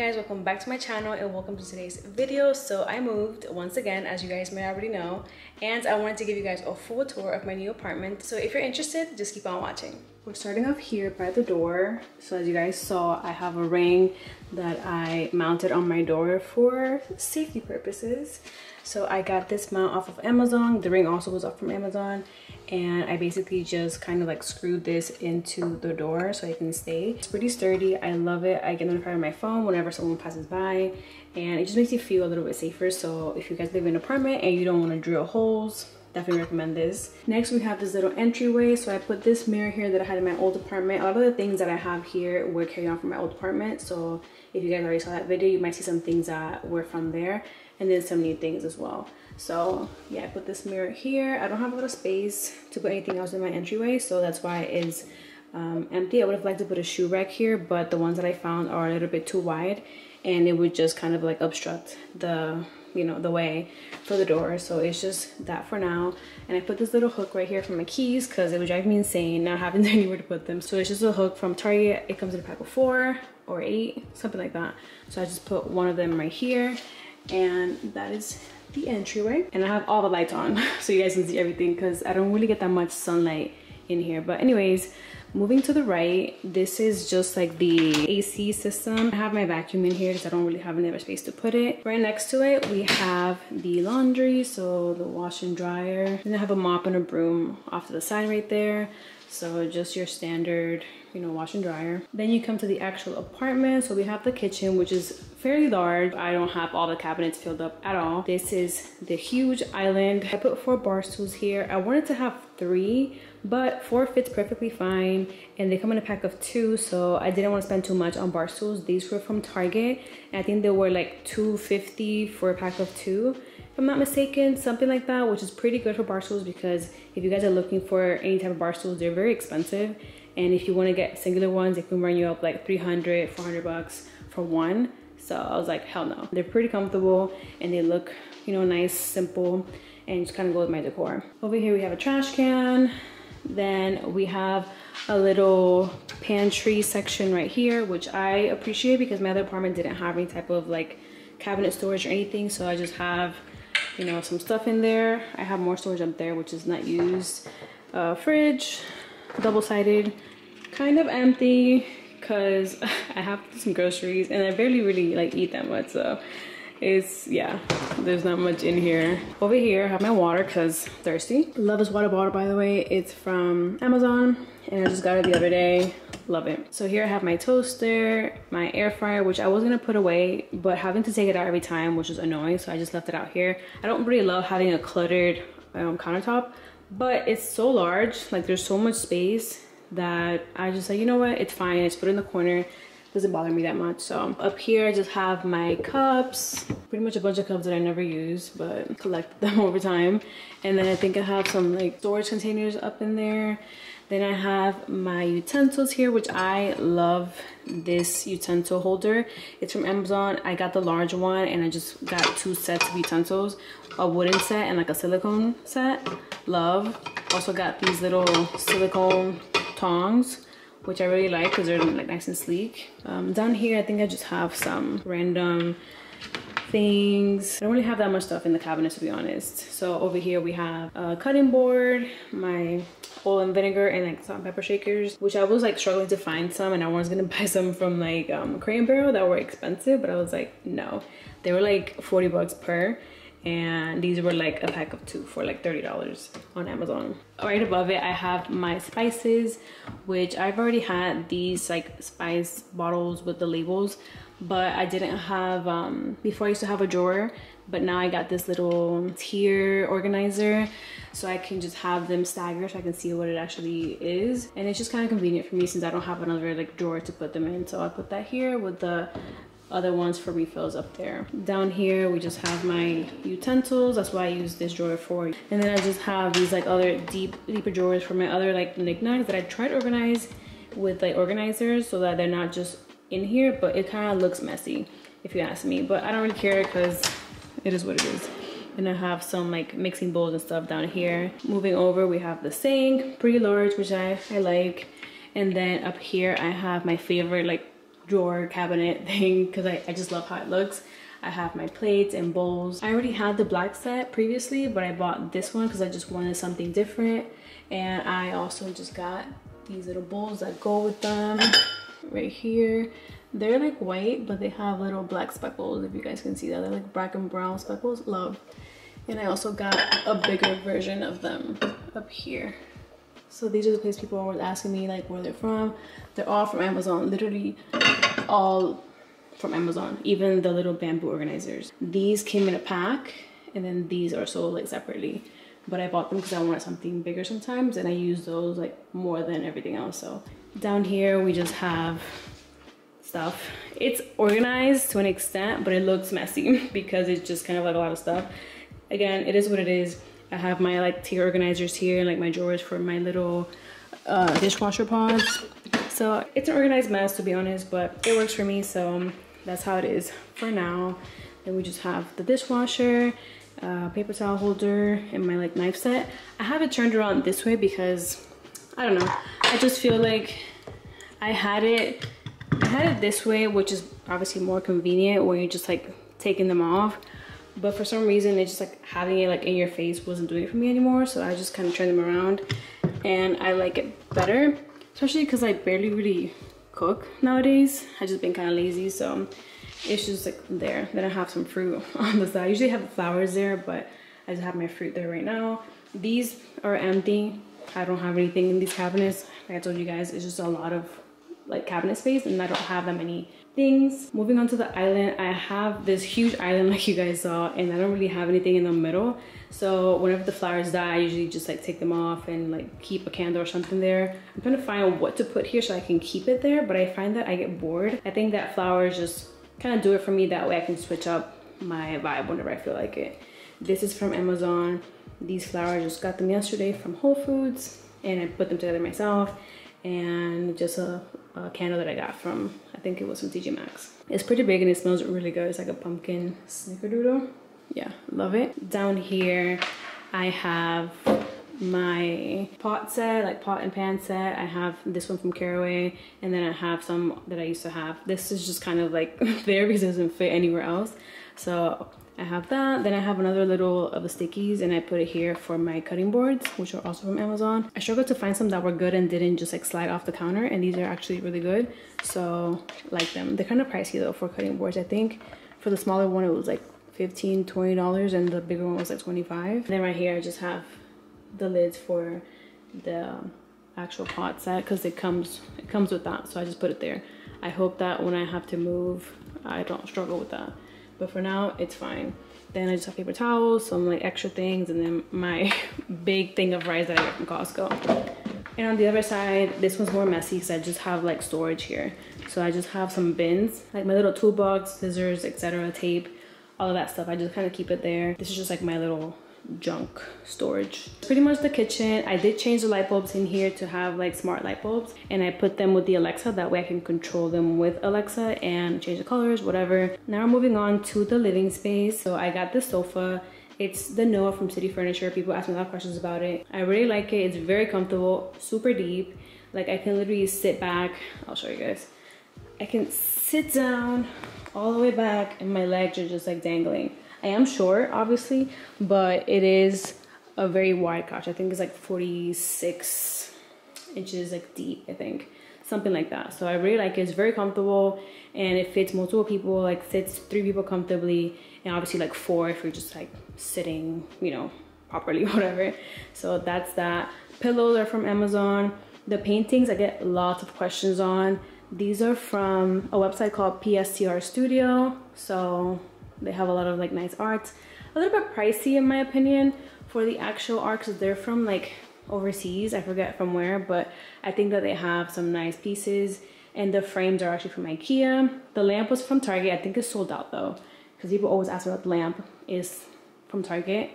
guys, welcome back to my channel and welcome to today's video. So I moved once again, as you guys may already know, and I wanted to give you guys a full tour of my new apartment. So if you're interested, just keep on watching. We're starting off here by the door. So as you guys saw, I have a ring that I mounted on my door for safety purposes. So I got this mount off of Amazon. The ring also was off from Amazon, and I basically just kind of like screwed this into the door so it can stay. It's pretty sturdy. I love it. I get notified on my phone whenever someone passes by, and it just makes you feel a little bit safer. So if you guys live in an apartment and you don't want to drill holes, definitely recommend this. Next, we have this little entryway. So I put this mirror here that I had in my old apartment. A lot of the things that I have here were carried on from my old apartment. So if you guys already saw that video, you might see some things that were from there, and then some new things as well. So yeah, I put this mirror here. I don't have a lot of space to put anything else in my entryway, so that's why it is empty. I would have liked to put a shoe rack here, but the ones that I found are a little bit too wide, and it would just kind of like obstruct the, you know, the way for the door. So it's just that for now. And I put this little hook right here for my keys because it would drive me insane not having anywhere to put them. So it's just a hook from Target. It comes in a pack of 4 or 8, something like that. So I just put one of them right here, and that is the entryway. And I have all the lights on so you guys can see everything because I don't really get that much sunlight in here. But anyways, moving to the right, this is just like the AC system. I have my vacuum in here because I don't really have any other space to put it. Right next to it, we have the laundry, so the wash and dryer. Then I have a mop and a broom off to the side right there. So just your standard, you know, wash and dryer. Then you come to the actual apartment. So we have the kitchen, which is fairly large. I don't have all the cabinets filled up at all. This is the huge island. I put 4 bar stools here. I wanted to have 3, but 4 fits perfectly fine, and they come in a pack of 2, so I didn't want to spend too much on bar stools. These were from Target, and I think they were like $2.50 for a pack of 2, if I'm not mistaken, something like that, which is pretty good for bar stools because if you guys are looking for any type of bar stools, they're very expensive, and if you want to get singular ones, it can run you up like $300, $400 for one. So I was like, hell no. They're pretty comfortable and they look, you know, nice, simple, and just kind of go with my decor. Over here we have a trash can. Then we have a little pantry section right here, which I appreciate because my other apartment didn't have any type of like cabinet storage or anything. So I just have, you know, some stuff in there. I have more storage up there, which is not used. Fridge, double-sided, kind of empty because I have some groceries and I barely really like eat that much. So it's, yeah, there's not much in here. Over here I have my water because thirsty. Love this water bottle, by the way. It's from Amazon and I just got it the other day. Love it. So here I have my toaster, my air fryer, which I was gonna put away, but having to take it out every time, which is annoying, so I just left it out here. I don't really love having a cluttered countertop, but it's so large, like there's so much space that I just like, you know what, it's fine. I just put it in the corner. Doesn't bother me that much. So up here I just have my cups, pretty much a bunch of cups that I never use but collect them over time. And then I think I have some like storage containers up in there. Then I have my utensils here, which I love this utensil holder. It's from Amazon. I got the large one and I just got 2 sets of utensils, a wooden set and like a silicone set. Love. Also got these little silicone tongs, which I really like because they're like nice and sleek. Down here I think I just have some random things. I don't really have that much stuff in the cabinets, to be honest. So over here we have a cutting board, my oil and vinegar, and like salt and pepper shakers, which I was like struggling to find some, and I was gonna buy some from like Crate & Barrel that were expensive, but I was like, no. They were like 40 bucks per, and these were like a pack of 2 for like $30 on Amazon. Right above it I have my spices, which I've already had these like spice bottles with the labels, but I didn't have before. I used to have a drawer, but now I got this little tier organizer so I can just have them staggered so I can see what it actually is, and it's just kind of convenient for me since I don't have another like drawer to put them in. So I put that here with the other ones for refills up there. Down here we just have my utensils. That's why I use this drawer for. And then I just have these like other deeper drawers for my other like knickknacks that I tried to organize with like organizers so that they're not just in here, but it kind of looks messy if you ask me, but I don't really care because it is what it is. And I have some like mixing bowls and stuff down here. Moving over, we have the sink, pretty large, which I like. And then up here I have my favorite like drawer cabinet thing because I just love how it looks. I have my plates and bowls. I already had the black set previously, but I bought this one because I just wanted something different. And I also just got these little bowls that go with them right here. They're like white, but they have little black speckles, if you guys can see that. They're like black and brown speckles. Love. And I also got a bigger version of them up here. So these are the places people were asking me like where they're from. They're all from Amazon, literally all from Amazon, even the little bamboo organizers. These came in a pack, and then these are sold like separately. But I bought them because I wanted something bigger sometimes, and I use those like more than everything else. So down here we just have stuff. It's organized to an extent, but it looks messy because it's just kind of like a lot of stuff. Again, it is what it is. I have my like tier organizers here, like my drawers for my little dishwasher pods. So it's an organized mess, to be honest, but it works for me, so that's how it is for now. Then we just have the dishwasher, paper towel holder, and my like knife set. I have it turned around this way because I don't know, I just feel like I had it this way, which is obviously more convenient when you're just like taking them off. But for some reason, it's just like having it like in your face wasn't doing it for me anymore. So I just kind of turned them around, and I like it better, especially because I barely really cook nowadays. I just been kind of lazy, so it's just like there. Then I have some fruit on the side. I usually have the flowers there, but I just have my fruit there right now. These are empty. I don't have anything in these cabinets. Like I told you guys, it's just a lot of like cabinet space, and I don't have that many things. Moving on to the island, I have this huge island like you guys saw, and I don't really have anything in the middle. So whenever the flowers die, I usually just like take them off and like keep a candle or something there. I'm trying to find what to put here so I can keep it there, but I find that I get bored. I think that flowers just kind of do it for me. That way I can switch up my vibe whenever I feel like it. This is from Amazon. These flowers, just got them yesterday from Whole Foods, and I put them together myself. And just a candle that I got from, I think it was from TJ Maxx. It's pretty big and it smells really good. It's like a pumpkin snickerdoodle. Yeah, love it. Down here I have my pot set, like pot and pan set. I have this one from Caraway, and then I have some that I used to have. This is just kind of like there because it doesn't fit anywhere else. So I have that. Then I have another little of the stickies, and I put it here for my cutting boards, which are also from Amazon. I struggled to find some that were good and didn't just like slide off the counter, and these are actually really good, so I like them. They're kind of pricey though for cutting boards. I think for the smaller one it was like $15–20, and the bigger one was like $25. Then right here I just have the lids for the actual pot set because it comes with that, so I just put it there. I hope that when I have to move I don't struggle with that. But for now, it's fine. Then I just have paper towels, some like extra things, and then my big thing of rice that I got from Costco. And on the other side, this one's more messy because I just have like storage here. So I just have some bins, like my little toolbox, scissors, etc., tape, all of that stuff. I just kind of keep it there. This is just like my little junk storage. Pretty much the kitchen. I did change the light bulbs in here to have like smart light bulbs, and I put them with the Alexa. That way I can control them with Alexa and change the colors, whatever. Now we're moving on to the living space. So I got this sofa. It's the Noah from City Furniture. People ask me a lot of questions about it. I really like it. It's very comfortable, super deep. Like I can literally sit back. I'll show you guys. I can sit down all the way back and my legs are just like dangling. I am short, obviously, but it is a very wide couch. I think it's like 46 inches like deep, I think. Something like that. So I really like it. It's very comfortable and it fits multiple people, like fits 3 people comfortably, and obviously like 4 if you're just like sitting, you know, properly, whatever. So that's that. Pillows are from Amazon. The paintings I get lots of questions on. These are from a website called PSTR Studio. So they have a lot of like nice art. A little bit pricey in my opinion for the actual art because they're from like overseas. I forget from where, but I think that they have some nice pieces, and the frames are actually from IKEA. The lamp was from Target. I think it's sold out though because people always ask about the lamp. Is from Target.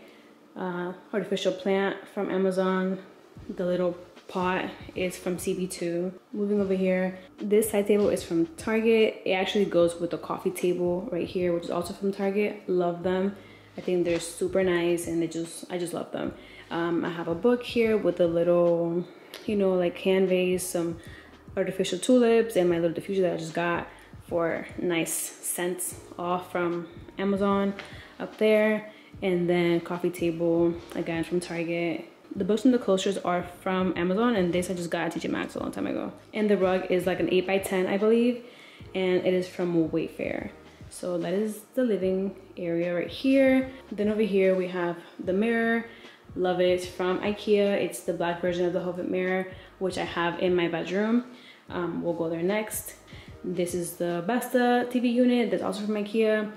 Artificial plant from Amazon. The little pot is from CB2. Moving over here, this side table is from Target. It actually goes with the coffee table right here, which is also from Target. Love them. I think they're super nice, and I just love them. I have a book here with a little, you know, like hand vase, some artificial tulips, and my little diffuser that I just got. for nice scents, all from Amazon up there. And then coffee table, again from Target. The books and the coasters are from Amazon, and this I just got at TJ Maxx a long time ago. And the rug is like an 8x10, I believe, and it is from Wayfair. So that is the living area right here. Then over here we have the mirror. Love it, from IKEA. It's the black version of the Hovet mirror, which I have in my bedroom. We'll go there next. This is the Besta TV unit, that's also from IKEA.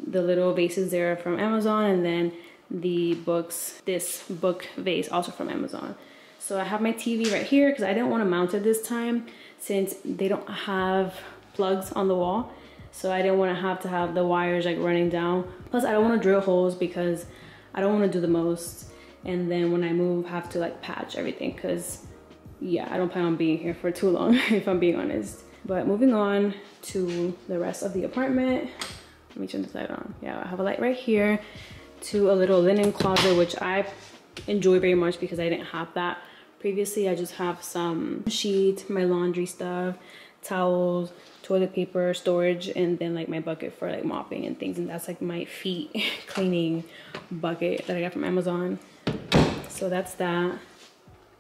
The little vases there are from Amazon, and then the books, this book vase also from Amazon. So I have my TV right here because I didn't want to mount it this time since they don't have plugs on the wall. So I didn't want to have the wires like running down. Plus I don't want to drill holes because I don't want to do the most. And then when I move, have to like patch everything because yeah, I don't plan on being here for too long if I'm being honest. But moving on to the rest of the apartment. Let me turn this light on. Yeah, I have a light right here, to a little linen closet, which I enjoy very much because I didn't have that previously. I just have some sheets, my laundry stuff, towels, toilet paper, storage, and then like my bucket for like mopping and things. And that's like my feet cleaning bucket that I got from Amazon. So that's that.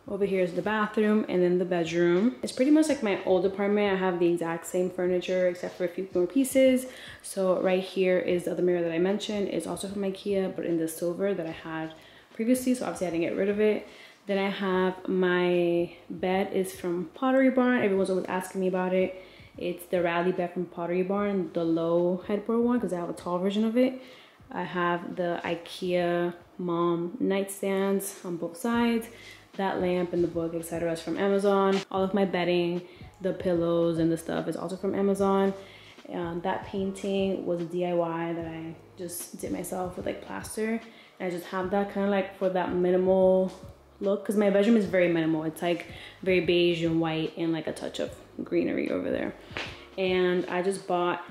Over here is the bathroom, and then the bedroom. It's pretty much like my old apartment. I have the exact same furniture except for a few more pieces. So right here is the other mirror that I mentioned. It's also from IKEA, but in the silver that I had previously. So obviously I didn't get rid of it. Then I have my bed is from Pottery Barn. Everyone's always asking me about it. It's the Rally bed from Pottery Barn, the low headboard one, because I have a tall version of it. I have the IKEA mom nightstands on both sides. That lamp and the book, etc. is from Amazon. All of my bedding, the pillows and the stuff is also from Amazon. That painting was a DIY that I just did myself with like plaster. And I just have that kind of like for that minimal look, because my bedroom is very minimal. It's like very beige and white and like a touch of greenery over there. And I just bought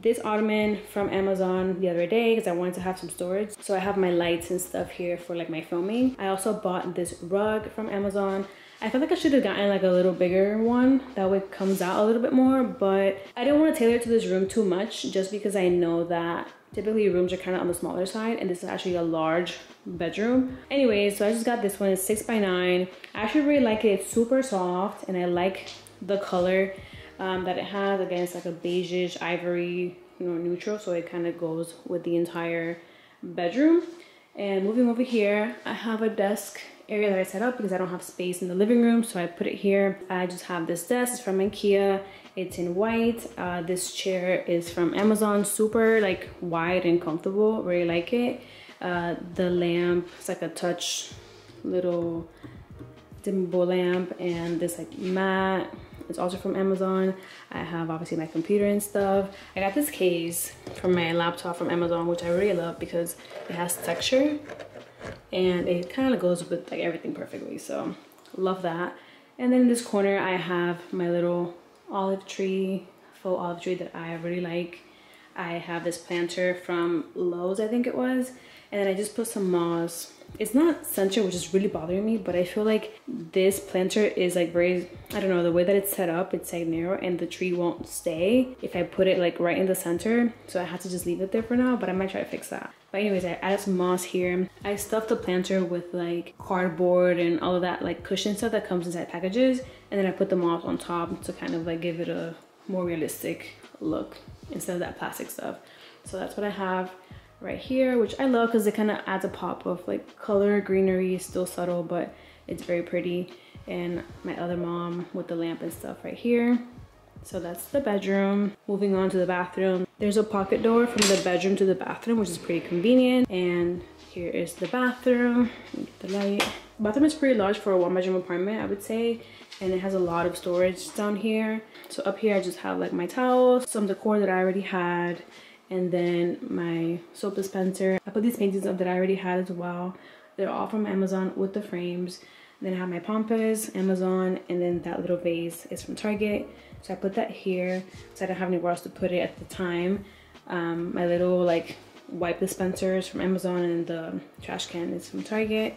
this ottoman from Amazon the other day because I wanted to have some storage. So I have my lights and stuff here for like my filming. I also bought this rug from Amazon. I felt like I should have gotten like a little bigger one, that way it comes out a little bit more, but I didn't want to tailor it to this room too much just because I know that typically rooms are kind of on the smaller side, and this is actually a large bedroom. Anyways, so I just got this one. It's 6x9. I actually really like it. It's super soft, and I like the color that it has. Again, it's like a beigeish ivory, you know, neutral, so it kind of goes with the entire bedroom. And moving over here, I have a desk area that I set up because I don't have space in the living room, so I put it here. I just have this desk. It's from IKEA. It's in white. This chair is from Amazon. Super like wide and comfortable. Really like it. The lamp, it's like a touch little dimmable lamp, and this like mat. It's also from Amazon. I have obviously my computer and stuff. I got this case from my laptop from Amazon, which I really love because it has texture and it kind of goes with like everything perfectly. So love that. And then in this corner, I have my little olive tree, faux olive tree that I really like. I have this planter from Lowe's, I think it was. And then I just put some moss. It's not centered, which is really bothering me, but I feel like this planter is like very, I don't know, the way that it's set up, it's like narrow and the tree won't stay if I put it like right in the center. So I had to just leave it there for now, but I might try to fix that. But anyways, I added some moss here. I stuffed the planter with like cardboard and all of that like cushion stuff that comes inside packages. And then I put the moss on top to kind of like give it a more realistic look instead of that plastic stuff. So that's what I have right here, which I love because it kind of adds a pop of like color. Greenery is still subtle, but it's very pretty. And my other mom with the lamp and stuff right here. So that's the bedroom. Moving on to the bathroom. There's a pocket door from the bedroom to the bathroom, which is pretty convenient. And here is the bathroom. Let me get the light. The bathroom is pretty large for a 1-bedroom apartment, I would say. And it has a lot of storage down here. So up here I just have like my towels, some decor that I already had, and then my soap dispenser. I put these paintings up that I already had as well. They're all from Amazon with the frames. Then I have my pampas, Amazon, and then that little vase is from Target. So I put that here, so I don't have anywhere else to put it at the time. My little like wipe dispensers from Amazon, and the trash can is from Target.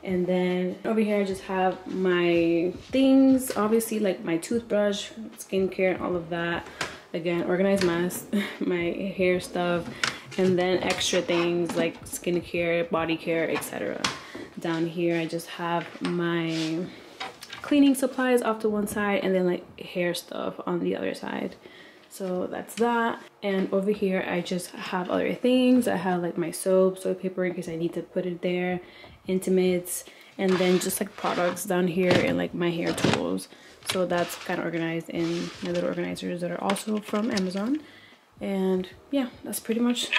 And then over here I just have my things, obviously like my toothbrush, skincare, all of that. Again, organized mess. My hair stuff, and then extra things like skincare, body care, etc. Down here I just have my cleaning supplies off to one side, and then like hair stuff on the other side. So that's that. And over here I just have other things. I have like my soap paper in case I need to put it there, intimates, and then just like products down here, and like my hair tools. So that's kind of organized in my little organizers that are also from Amazon. And yeah, that's pretty much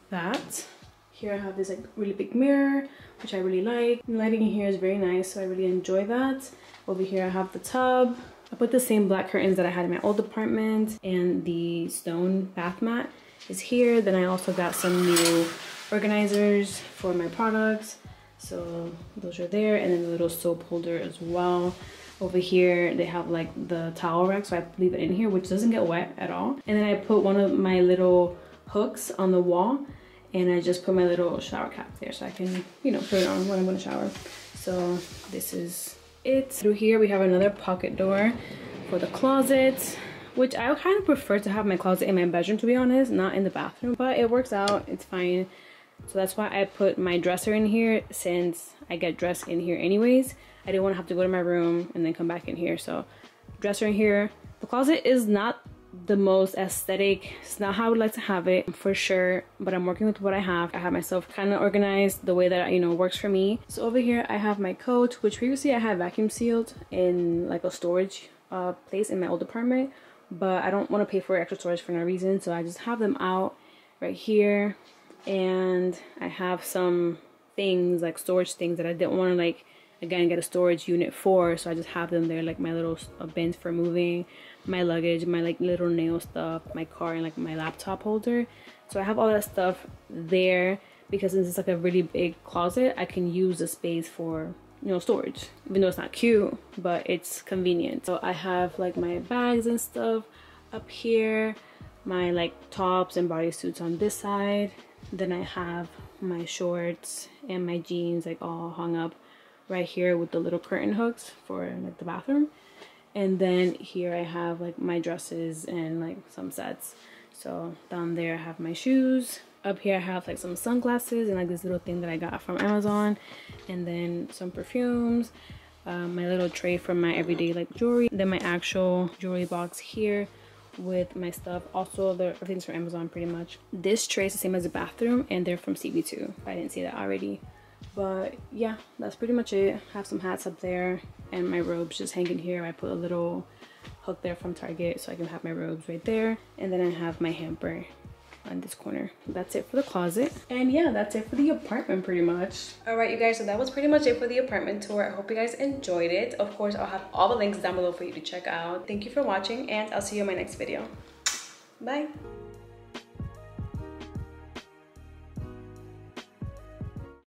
that. Here I have this like really big mirror, which I really like. The lighting in here is very nice, so I really enjoy that. Over here I have the tub. I put the same black curtains that I had in my old apartment, and the stone bath mat is here. Then I also got some new organizers for my products, so those are there, and then the little soap holder as well. Over here they have like the towel rack, so I leave it in here, which doesn't get wet at all. And then I put one of my little hooks on the wall, and I just put my little shower cap there so I can, you know, put it on when I'm gonna shower. So this is it. Through here we have another pocket door for the closet, which I kind of prefer to have my closet in my bedroom, to be honest, not in the bathroom, but it works out, it's fine. So that's why I put my dresser in here, since I get dressed in here anyways. I didn't want to have to go to my room and then come back in here. So dresser in here. The closet is not the most aesthetic. It's not how I would like to have it for sure, but I'm working with what I have. I have myself kind of organized the way that, you know, works for me. So over here I have my coat, which previously I had vacuum sealed in like a storage place in my old apartment, but I don't want to pay for extra storage for no reason, so I just have them out right here. And I have some things like storage things that I didn't want to, like, again, get a storage unit for, so I just have them there, like my little bins for moving my luggage, my like little nail stuff, my car, and like my laptop holder. So I have all that stuff there because since it's like a really big closet, I can use the space for, you know, storage, even though it's not cute, but it's convenient. So I have like my bags and stuff up here, my like tops and bodysuits on this side. Then I have my shorts and my jeans like all hung up right here with the little curtain hooks for like the bathroom. And then here I have like my dresses and like some sets. So down there I have my shoes. Up here I have like some sunglasses and like this little thing that I got from Amazon, and then some perfumes, my little tray for my everyday like jewelry, then my actual jewelry box here with my stuff. Also the everything's from Amazon pretty much. This tray is the same as the bathroom, and they're from CB2 if I didn't see that already. But yeah, that's pretty much it. I have some hats up there and my robes just hanging here. I put a little hook there from Target so I can have my robes right there, and then I have my hamper on this corner. That's it for the closet, and yeah, that's it for the apartment pretty much. All right, you guys, so that was pretty much it for the apartment tour. I hope you guys enjoyed it. Of course, I'll have all the links down below for you to check out. Thank you for watching, and I'll see you in my next video. Bye.